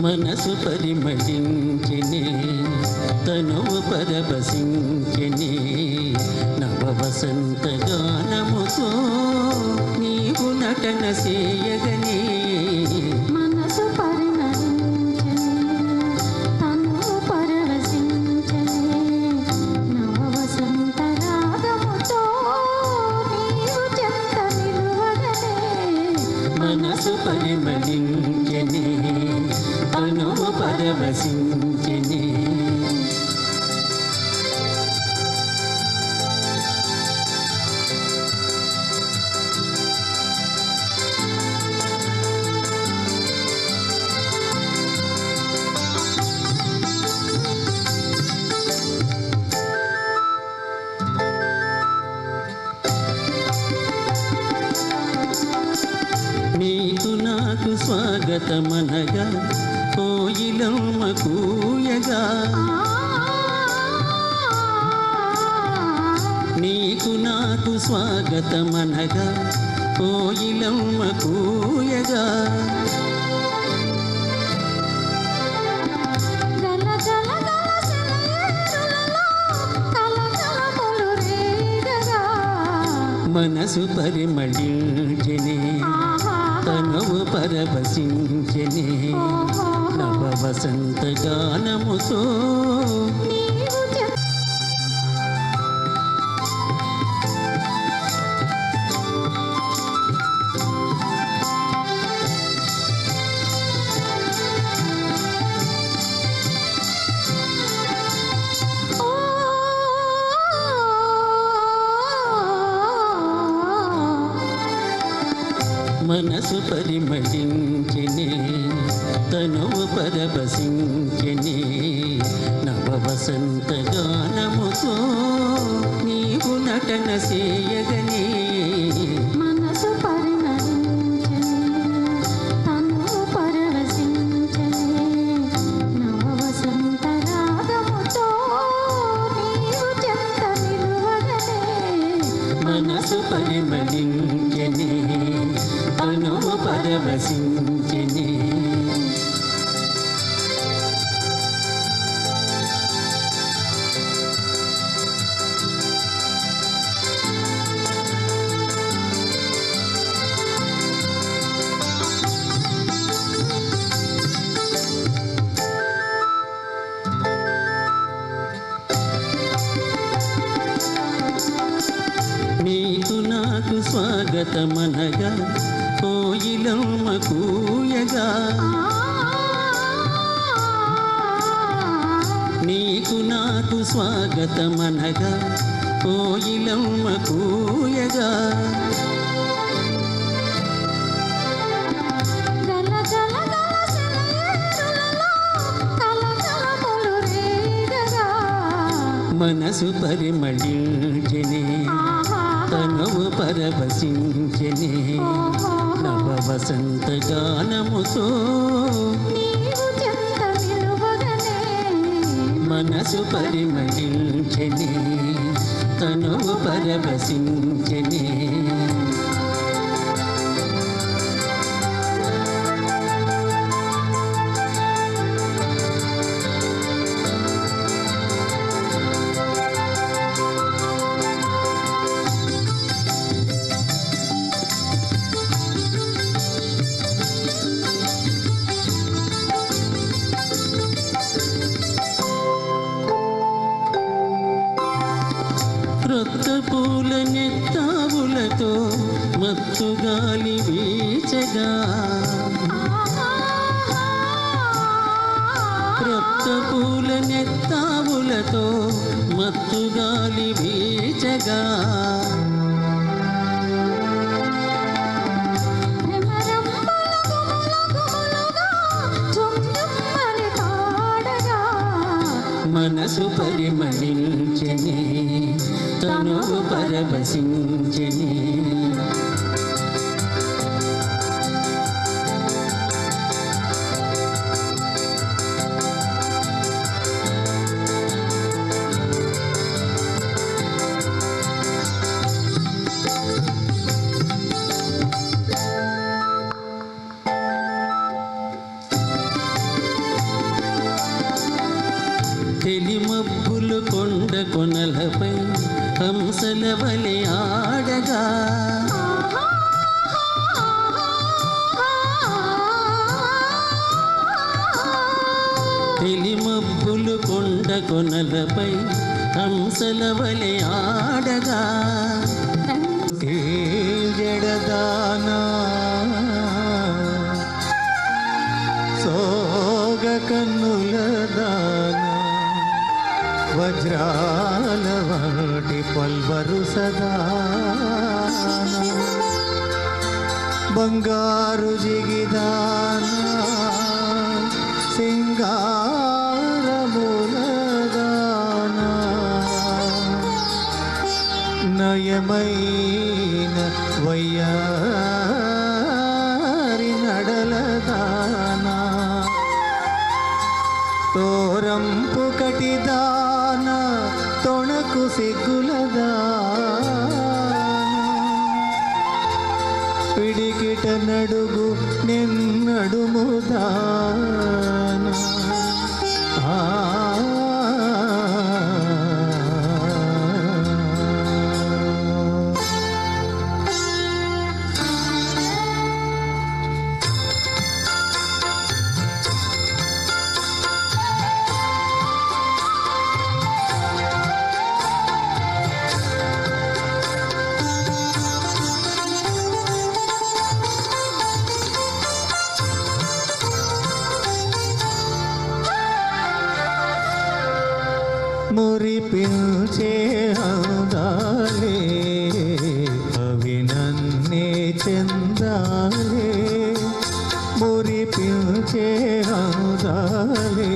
మనసు పరిమళించెనే తనువు పరవశించెనే నవ వసంత గానముతో నీవు నటన చేయగనే మనసు పరిమళించెనే తనువు పరవశించెనే నవ వసంత రాగముతో నీవు చెంత నిలువగనే మనసు పరిమళించెనే తనువు పరవశించెనే నీకు నాకు స్వాగతమనగా కోయిలమ్మ కూయగా నీకు నాకు స్వాగతమనగా కోయిలమ్మ కూయగా గల గల గల సెలయేరులలో కలకలములు రేగగా మనసు పరిమళించెనే తనువు పరవశించెనే నవ వసంత గానముతో నీవు చెంత మనసు పరిమళించెనే తనువు పరవశించెనే నవ వసంత గానముతో నీవు నటన చేయగనే మనసు పరిమళించెనే తనువు పరవశించెనే నవ వసంత రాగముతో నీవు చెంత నిలువగనే మనసు పరిమళించెనే తనువు పరవశించెనే నీకు నాకు స్వాగతమనగా కోయిలమ్మ కూయగా నీకు నాకు స్వాగతమనగా కోయిలమ్మ కూయగా గల గల గల సెలయేరులలో కలకలములు రేగగా మనసు పరిమళించెనే తనువు పరవశించెనే నవ వసంత గానముతో నీవు చెంత నిలువగనే మనసు పరిమళించెనే తనువు పరవశించెనే క్రొత్త పూల నెత్తావులతో మత్తు గాలి వీచగా క్రొత్త పూల నెత్తావులతో మత్తు గాలి వీచగా మనసు పరిమళించెనే తను పరవశించెని. తెలిమబ్బులు కొండ కొనలపై హంసల వలె ఆడగా, తెలిమబ్బులు కొండ కొనలపై హంసల వలె ఆడగా, జడదానా సోగ కన్నుల దానా వజ్రాల వాటి పల్వరు సదానా బంగారు జిగిదానా సింగారముల దానా నయమైన వయ్యారి నడలదానా తోరంపు కటిదానా తొణకు సిగ్గులదానా పిడికిట నడుగు నిన్నడుముదానా మురిపించే అందాలే అవి నన్నే చెందాలే, మురిపించే అందాలే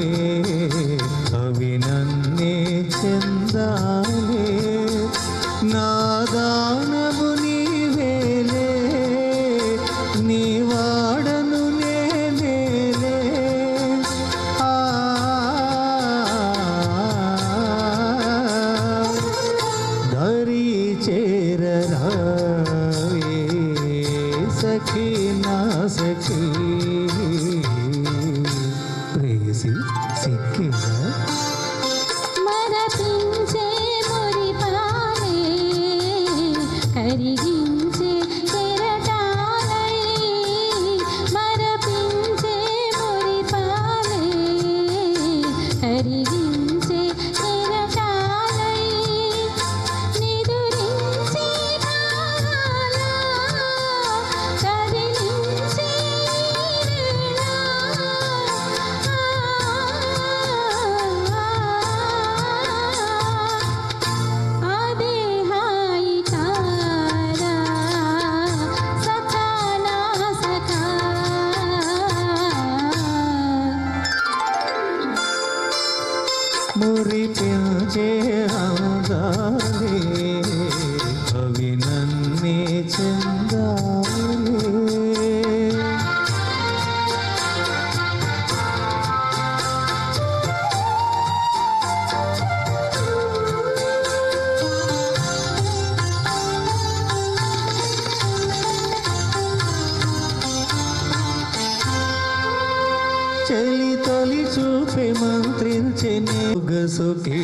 అవి నన్నే చెందాలే, నా దానము నీవేలే నీ వాడను నేనేలే, దరి చేరరావే సఖీ నా సఖీ ప్రేసి సిక్కిరా మరపించే మురిపాలే కరిగించే కెరటాలై, మరపించే మురిపాలే కరిగించే కెరటాలై, నిదురించే భావాల కదిలించే వేళ, అదే హాయి తారా సఖా నా సఖా. మురిపించే అందాలే అవి నన్నే చెందాలే, చలి తొలి చూపే మంత్రించే గసుకే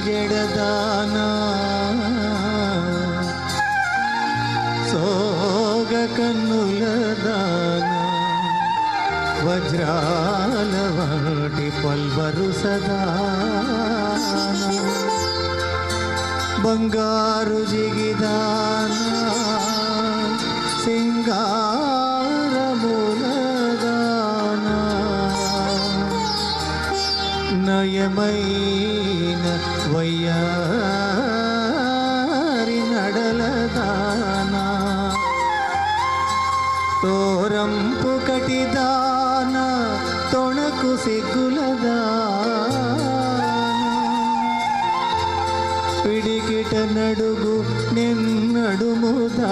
జడదానా సోగ కన్నుల దానా వజ్రాల వాటి పల్వరు సదానా బంగారు జిగిదానా సింగారముల దానా నయమైన వయ్యారి నడలదానా తోరంపు కటిదానా తొణకు సిగ్గులదానా పిడికిట నడుగు నిన్నడుముదాన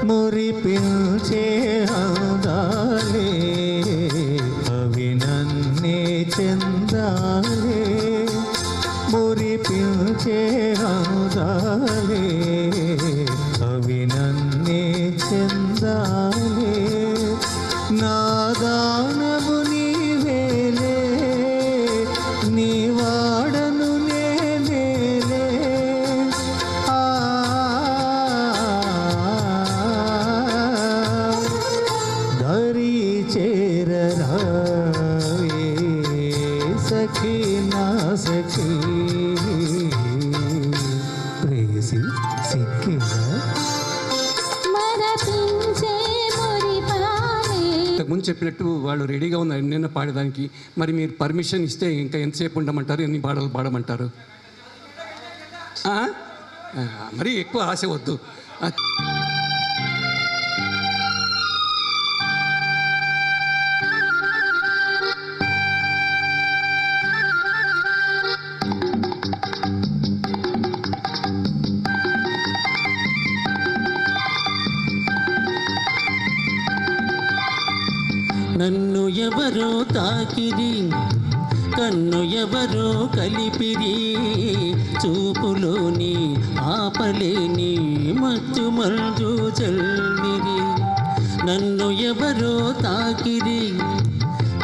మురిపించే అందాలే అవి నన్నే చెందాలే మురిపించే అందాలే అవి నన్నే చెందాలే నా దానము నీవేలే నీ వాడను నేనేలే దరి చేరరావే సఖీ నా సఖీ ప్రేసి సిక్కిరా మరపించే మురిపాలే. ఇంతకుముందు చెప్పినట్టు వాళ్ళు రెడీగా ఉన్నారు నిన్న పాడడానికి. మరి మీరు పర్మిషన్ ఇస్తే ఇంకా ఎంతసేపు ఉండమంటారు, ఎన్ని పాటలు పాడమంటారు? మరి ఎక్కువ ఆశ వద్దు. నన్ను ఎవరో తాకిరి, కన్ను ఎవరో కలిపిరి, చూపులోని ఆపలేని మత్తు మంజు చల్లిరి. నన్ను ఎవరో తాకిరి,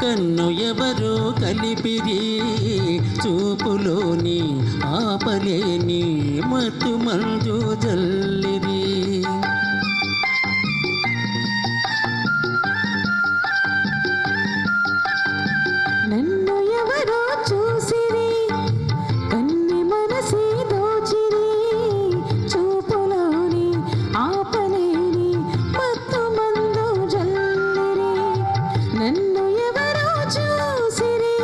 కన్ను ఎవరో కలిపిరి, చూపులోని ఆపలేని మత్తు మంజు చల్లిరి. నన్ను ఎవరో చూసిరి, కన్ని మనసి దోచిరి, చూపులోని ఆపలేని మత్తు మందు జల్లిరి. నన్ను ఎవరో చూసిరి,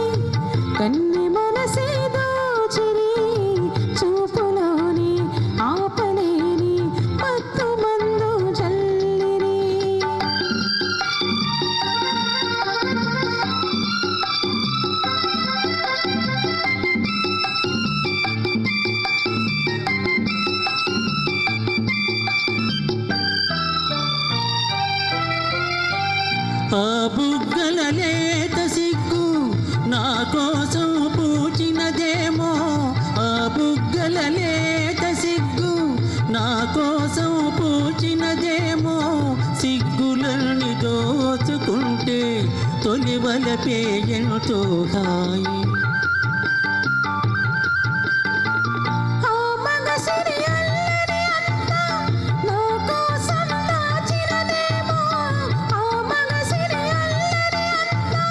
కన్ని మనసి దోచిరి, చూపులోని ఆపలేని మత్తు మందు జల్లిరి. ఆ బుగ్గల లేత సిగ్గు నా కోసం పూచినదేమో, ఆ బుగ్గల లేత సిగ్గు నా కోసం పూచినదేమో, సిగ్గులన్నీ దోచుకుంటే తొలివలపే ఎంతో హాయి. ఆ మగసిరి అల్లరి అంతా నా కోసం దాచినదేమో, ఆ మగసిరి అల్లరి అంతా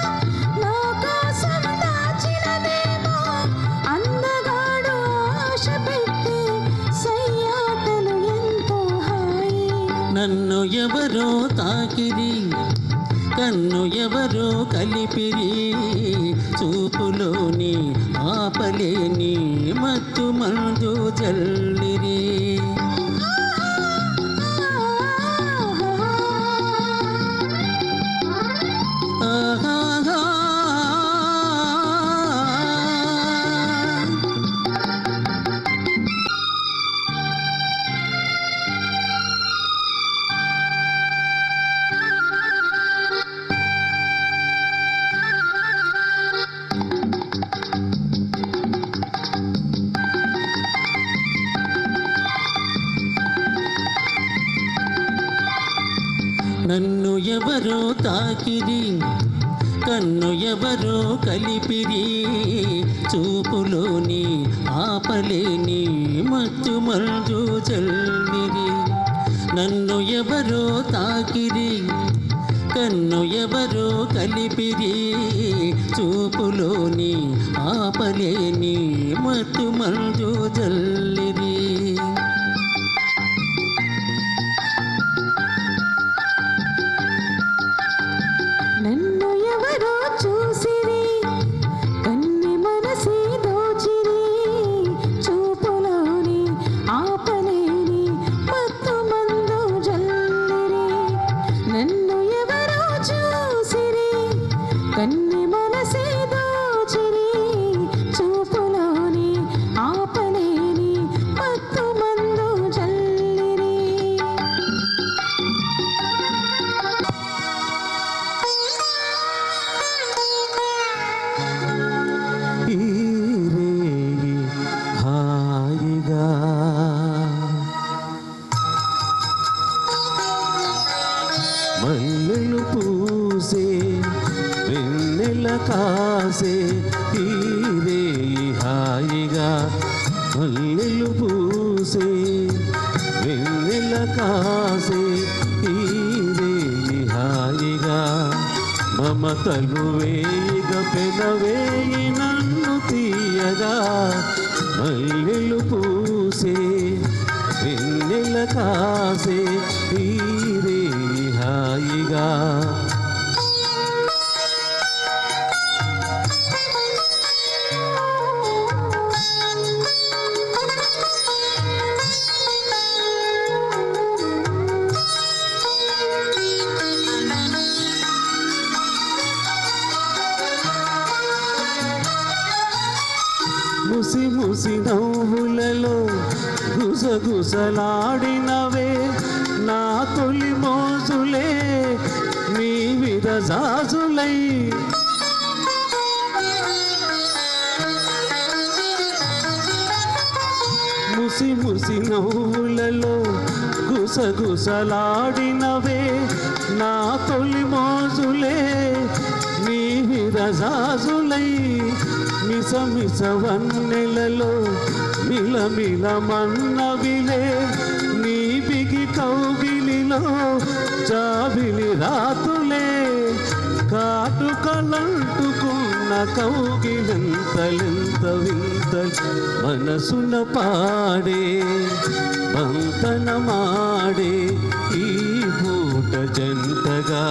నా కోసం దాచినదేమో, అందగాడు ఆశ పెట్టి సయ్యాటలు ఎంతో హాయి. నన్ను ఎవరో తాకిరి, కన్ను ఎవరో కలిపిరి, చూపులోని ఆపలేని మత్తు మందు జల్లిరి. ఆహాహా. నన్ను ఎవరో తాకిరి, కన్ను ఎవరో కలిపిరి, చూపులోని ఆపలేని మత్తు మంజు చల్లిరి. నన్ను ఎవరో తాకిరి, కన్ను ఎవరో కలిపిరి చూపులోని ఆపలేని మత్తు మంజు జల్లిరి. నన్ను ఎవరో చూసిరి కన్ని మనసి దోచిరి చూపులోని ఆపలేని మత్తు మందు జల్లిరి. నన్ను ఎవరో చూసిరి కన్ని మనసి దోచిరి చూపులోని ఆపలేని మత్తు మందు జల్లిరి. ఈ రేయి హాయిగా మల్లెలు పూసే వెన్నెల కాసే. ఈ రేయి హాయిగా మల్లెలు పూసే వెన్నెల కాసే. ఈ రేయి హాయిగా మమతలు వేయిగ పెనవేయి నన్ను తీయగా. మల్లెలు పూసే వెన్నెల కాసే. ఈ రేయి హాయిగా ముసి ముసి నవ్వులలో గుసగుసలాడినవే నా తొలి మోజులే నీ విరజాజులై. ముసి ముసి నవ్వులలో గుసగుసలాడినవే నా తొలి మోజులే నీ విరజాజులై. మిస మిస వన్నెలలో మిలమిల మన్నవిలే నీ బిగి కౌగిలిలో జాబిలి రాతులే. కాటుకలంటుకున్న కౌగిలింతలింత వింత మనసున పాడే బంతనమాడే ఈ పూట జంటగా.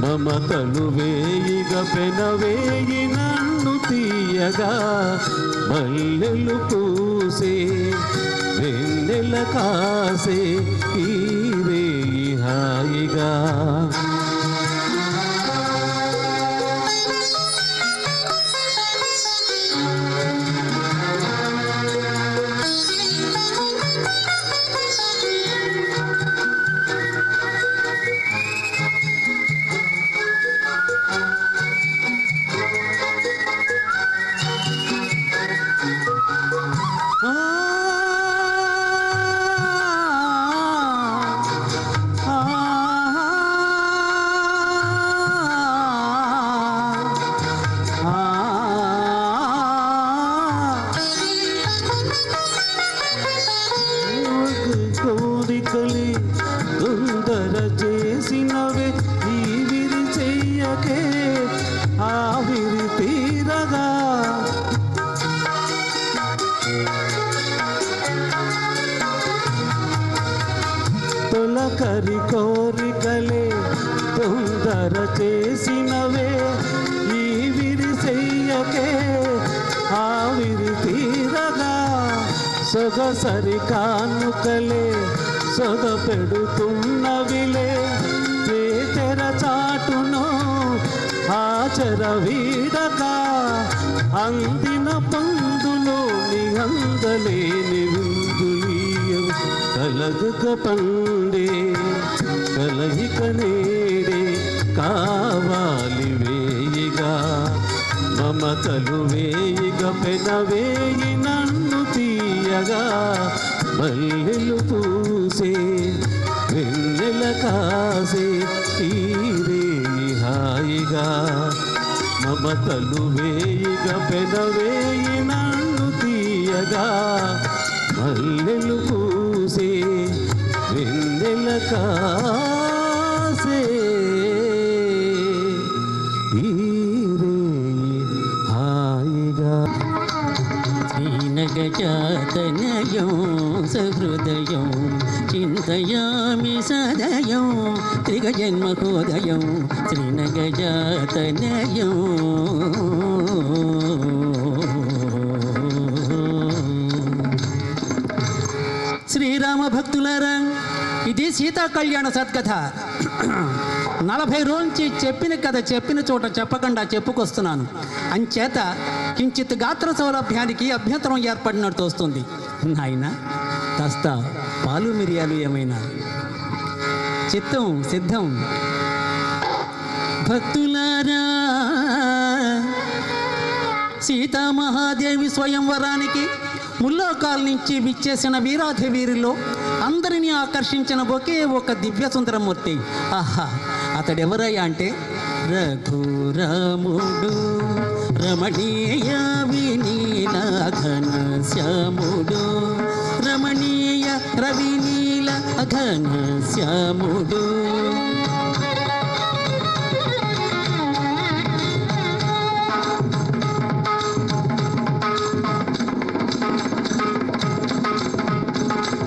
మమతలు వేయిగ పెనవేయి నన్ను తీయగా. మల్లెలు పూసే వెన్నెల కాసే. ఈ రేయి హాయిగా కోరికలి తొందర చేసినవే ఈ విరి చెయ్యకే ఆవిరి తీరగా. తొలకరి కోరికలే తొందర చేసినవే ఈ విరి చెయ్యకే ఆవిరి తీరగా. సొగసరి కానుకలే సొగ పెడుతున్నవిలే ఏ తెర చాటునో ఆచర వీడగా. అందిన పందులోని అందలేని విందులీయవు కలగక పండే కలయిక నేడే కావాలి వేయిగా. మమతలు వేయిగ పెనవేయి నన్ను తీయగా. మల్లెలు పూసే వెన్నెల కాసే. ఈ రేయి హాయిగా మమతలు వేయిగ పెనవేయి నన్ను తీయగా. మల్లెలు పూసే వెన్నెల కాసే. శ్రీనగజాతనయం సహృదయం చింతయామి సదయం త్రిగజన్మహోదయం శ్రీనగజాతనయం. శ్రీరామ భక్తులారా, ఇది సీతా కళ్యాణ సద్కథ. 40 రోజులకి చెప్పిన కథ చెప్పిన చోట చెప్పకుండా చెప్పుకొస్తున్నాను. అంచేత కించిత్ గాత్ర సౌలభ్యానికి అభ్యంతరం ఏర్పడినట్టు వస్తుంది. నాయన కాస్త పాలు మిరియాలు ఏమైనా. చిత్తం సిద్ధం. భక్తులారా, సీతామహాదేవి స్వయంవరానికి ముల్లోకాల నుంచి విచ్చేసిన వీరాధి వీరిలో అందరినీ ఆకర్షించిన ఒకే ఒక దివ్య సుందరమూర్తి. ఆహా, అతడెవరయ్యా అంటే రఘురాముడు, రమణీయ వినీల ఘన శ్యాముడు, రమణీయ రవినీల ఘన శ్యాముడు.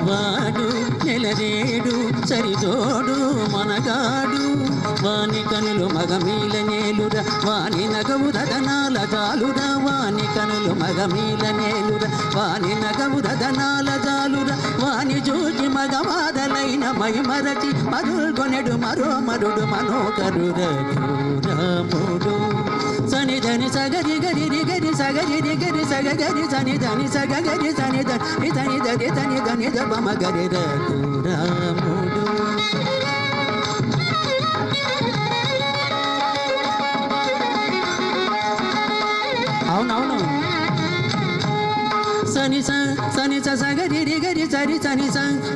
వాడు నెలరేడు సరిజోడు మనగాడు, వాని కనులు మగమీల నేలుర, వాని నగవు రదనాల జాలుర, వాని కనులు మగమీల నేలుర, వాని నగవు రదనాల జాలుర, వాని జూచి మగవాదలైన మైమరచి మరుగొనెడు మరో మరుడు మనోకరు రఘురాముడు. సని ధని సగరి గరి గరి సగరి గరి సగ గరి సని ధని సగ గరి సని ధని ధని ధని ధని ధని దమ గరి రఘురాముడు. అవునవును. సని సని సగరి గరి సరి సని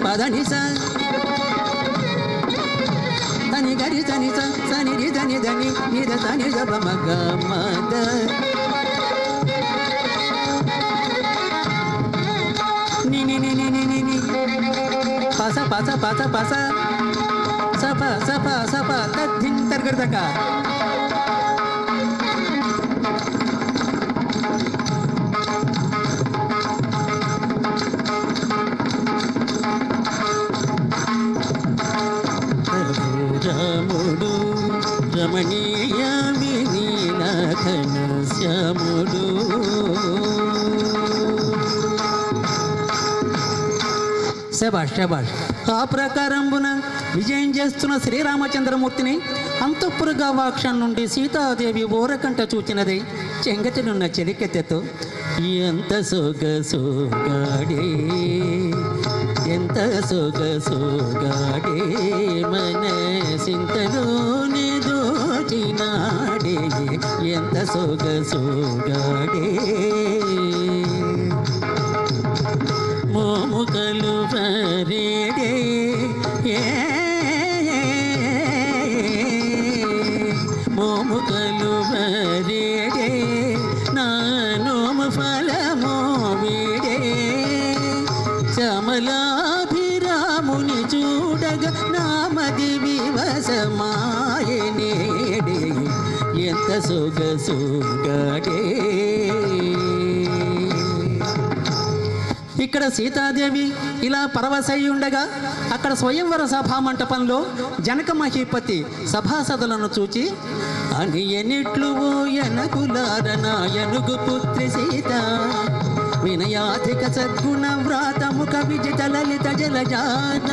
పదని ధని గరి ధని సని ధని ధని నిధ ధని దమ మద. ని ని ని ని ని ని పస పస పస పస సప సప సప తద్ధిన్ తర్గడక. రఘురాముడు, రమణీయ వినీల ఘన శ్యాముడు. శభాష్ శభాష్. ఆ ప్రకారంబున విజయం చేస్తున్న శ్రీరామచంద్రమూర్తిని అంతఃపుర గవాక్షం నుండి సీతాదేవి ఓరకంట చూచినది చెంగటినున్న చెలికెత్తెతో, ఎంత సొగసోగాడే ఎంత సొగసోగాడే మనసింతలోనే దోచినాడే, ఎంత సొగసోగాడే మోముకలు పరేడే మోముకలు పరేడే నానోము ఫలమో వీడే, శ్యామలాభిరాముని చూడగ నామది వివసమాయనేడే, ఎంత సొగసోగాడే. ఇక్కడ సీతాదేవి ఇలా పరవశై ఉండగా అక్కడ స్వయంవర సభా మంటపంలో జనక మహీపతి సభాసదులను చూచి, అని ఎనిట్లు ఓ ఎనకులారనా ఎనుగు పుత్రి సీత, వినయాధిక సద్గుణ వ్రాత ముఖ విజిత లలిత జలజాన,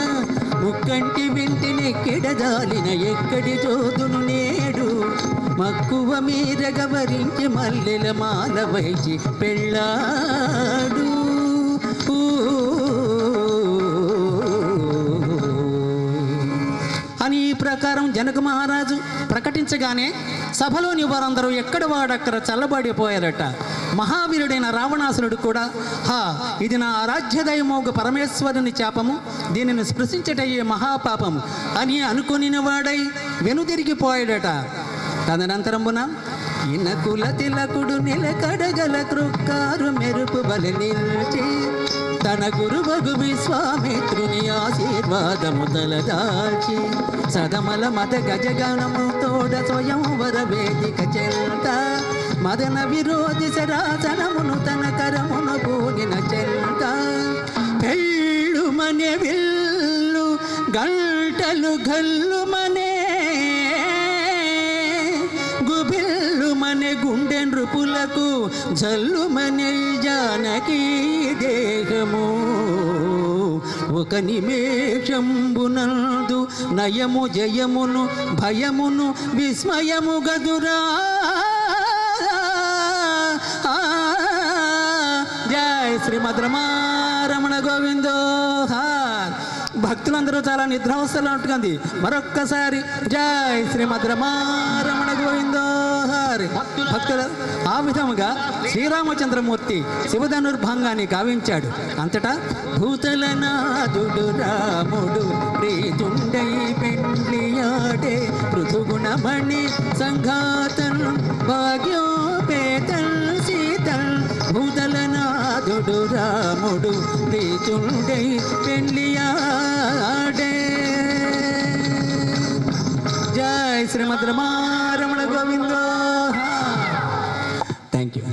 ముక్కంటి వింటినెక్కిడజాలిన ఎక్కడి చోదును నేడు, మక్కువ మీద గవరించి మల్లెల మాల వైచి పెళ్ళాడు. అని ఈ ప్రకారం జనక మహారాజు ప్రకటించగానే సభలోని వారందరూ ఎక్కడ వాడక్కడ చల్లబడిపోయారట. మహావీరుడైన రావణాసురుడు కూడా, హా, ఇది నా ఆరాధ్యదైమోగ పరమేశ్వరుని శాపము, దీనిని స్పృశించటయ్యే మహాపాపము అని అనుకుని వాడై వెనుదిరిగిపోయాడట. తదనంతరమున ఇనకుల తిలకుడు నిలకడగల కృక్కారు మెరుపు బలి నిలిచి, తన గురువగు విశ్వామిత్రుని ఆశీర్వాదము తలదాల్చి, సదమల మద గజగణము తోడ స్వయంవర వేదిక చెల్త, మదన విరోధి శరాసనమును తన కర ఘల్లుమనే గుబిల్లుమనే గుండె నృపులకు జల్లుమనే జానకి దేహము ఒక నిమేషంబునందు నయము జయమును భయమును విస్మయము గదురా జై శ్రీమద్ రమారమణ గోవిందో భక్తులందరూ చాలా నిద్రావస్థలో ఉంటుంది. మరొక్కసారి జై శ్రీమద్ రమారమణ గోవిందో హరి. భక్తుల ఆ విధముగా శ్రీరామచంద్రమూర్తి శివధనుర్భంగాన్ని గావించాడు. అంతటా భూతలనాథుడు రాముడు ప్రీతుండై పెండ్లియాడే పృథుగుణమణి సంఘాతన్ భాగ్యోపేతన్ సీతన్ భూతలనాథుడు రాముడు ప్రీతుండై పెండ్లియాడే. జై శ్రీమద్ రమారమణ గోవిందో. Thank you.